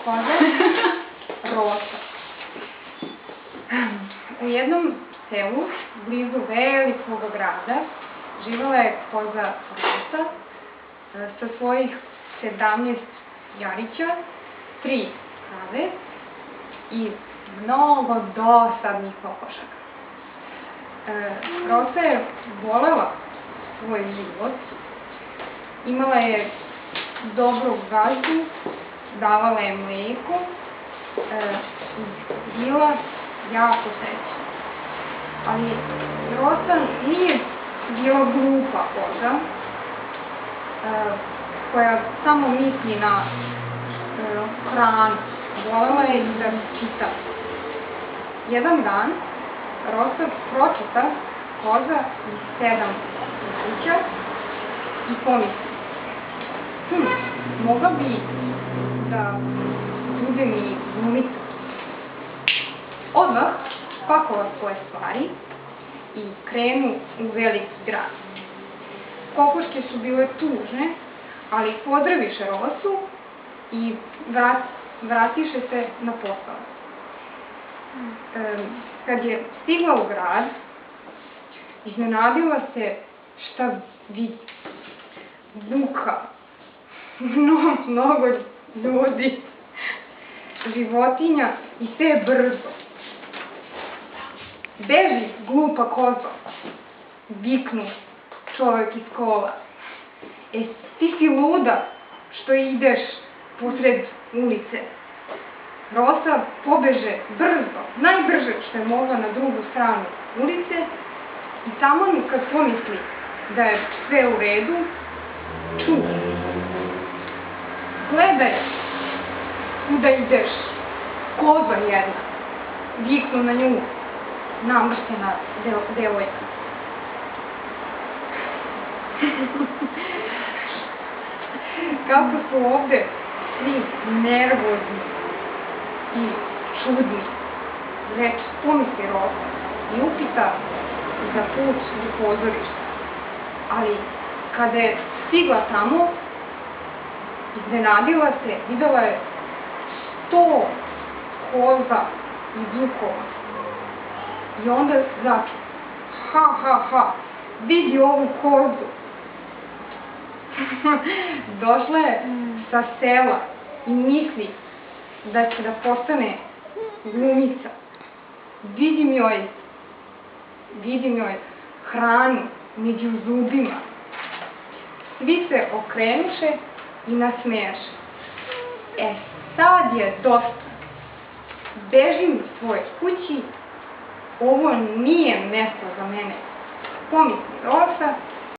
koze Rosa. U jednom selu, blizu velikog grada, živela je koza Rosa sa svojih 17 jarića, 3 krave i mnogo dosadnih kokošaka. Rosa je volela svoj život, imala je dobru gazdu, davala je mlijeko i bila jako srećna. Ali Rosa nije bila glupa koza koja samo misli na hranu, volela je i da čita. Jedan dan Rosa pročita koza iz 7 kuća i pomisli, mogla bi da budem i glumica. Odmah spakova svoje stvari i krenu u veliki grad. Kokoške su bile tužne, ali pozdraviše Rosu i vratiše se na posao. Kad je stigla u grad, iznenadila se šta vidi. Buka, mnogo ljudi, životinja i sve je brzo. Beži, glupa kozo, viknu čovjek iz kola. Ti si luda što ideš posred ulice. Rosa pobeže brzo, najbrže što je mogla na drugu stranu ulice i samo kad pomisli da je sve u redu, gledaj kuda ideš, koza jedna, viknu na nju namrštena devojka. Kako su ovde svi nervozni i čudni, već pomisli Rosa i upita za put u pozorište. Ali kada je stigla tamo, iznenadila se, videla je 100 koza i vukova. I onda začu, ha, vidi ovu kozu. Došla je sa sela i misli da će da postane glumica. Vidim joj hranu među zubima. Svi se okrenuše i nasmejaše. Sad je dosta. Bežim svojoj kući, ovo nije mesto za mene. Pomisli Rosa